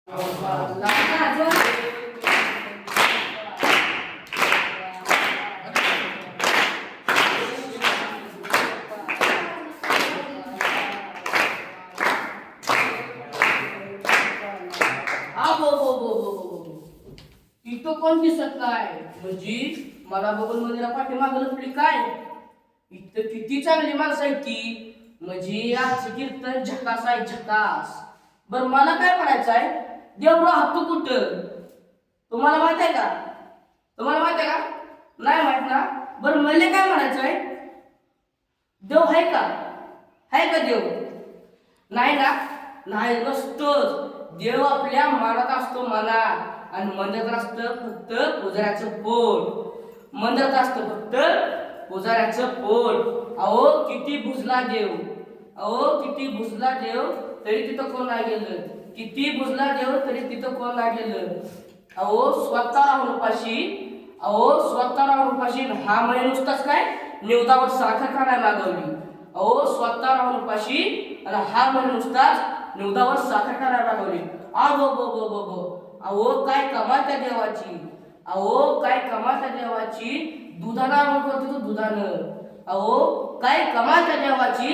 इथं कोण दिसत नाही म्हणजे मला बघून मंदिरा पाठीमागं लपली काय? इथं किती चांगली माणसं आहेत ती म्हणजे आजचं कीर्तन झकास आहे झकास. बर मला काय म्हणायचं आहे, देव राहतो कुठं तुम्हाला माहित आहे का? तुम्हाला माहित आहे का? नाही माहित ना? बरं मला काय म्हणायचं आहे, देव आहे का? आहे का देव? नाही ना? नाही नसतोच. देव आपल्या मनात असतो मनात. आणि मंदिरात असतं फक्त पुजाऱ्याचं पोट. मंदिरात असतं फक्त पुजाऱ्याचं पोट. अहो किती बुजला देव, अहो किती बुजला देव तरी तिथं कोण नाही गेलं. किती बुजला देव तरी तिथं कोण नाही गेलं. अहो स्वतः राहून उपाशी, अहो स्वतः राहून उपाशी हा म्हणे नुसताच काय निवदावर साखर का नाही मागवली. अहो स्वतः राहून उपाशी आणि हा म्हणे नुसताच निवदावर साखर का नाही मागवली. बो बो बो बो बो. अहो काय कमाल त्या देवाची, अहो काय कमाल त्या देवाची. दुधानं आंघोळ करतो तो दुधानं. अहो काय कमाल त्या देवाची,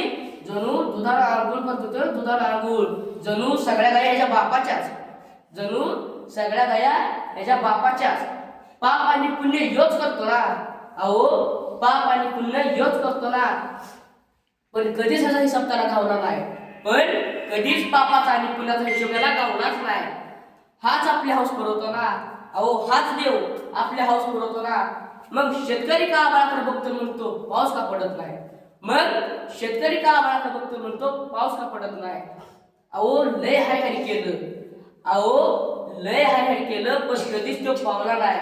जणू दुधानं आंघोळ करतो तर दुधानं आंघोळ. जणू सगळ्या गाया ह्याच्या बापाच्याच, जणू सगळ्या गाया ह्याच्या बापाच्याच. पाप आणि पुण्य योच करतो ना. अहो पाप आणि पुण्य योच करतो ना. पण कधीच ह्याचा हिसाब त्याला गावला नाही. पण कधीच पापाचा आणि पुण्याचा हिशोब त्याला गावलाच नाही. हाच आपली हाऊस पुरवतो ना. अहो हाच देव आपल्या हाऊस पुरवतो ना. मग शेतकरी का आभाळाकडे बघतो म्हणतो पाऊस का पडत नाही. मग शेतकरी का आभाळाकडे बघतो म्हणतो पाऊस का पडत नाही. अहो लय हाय हाय केलं, अहो लय हाय हाय केलं पण कधीच तो पावला नाही.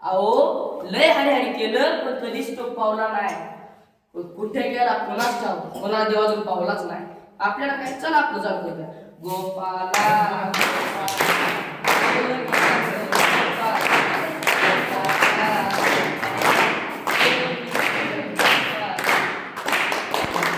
अहो लय हाय हाय केलं पण कधीच तो पावला नाही. कुठे गेला कोणाच ठाव, कोणा देवाजून पावलाच नाही. आपल्याला काय चला आपलं जाणं गोपाला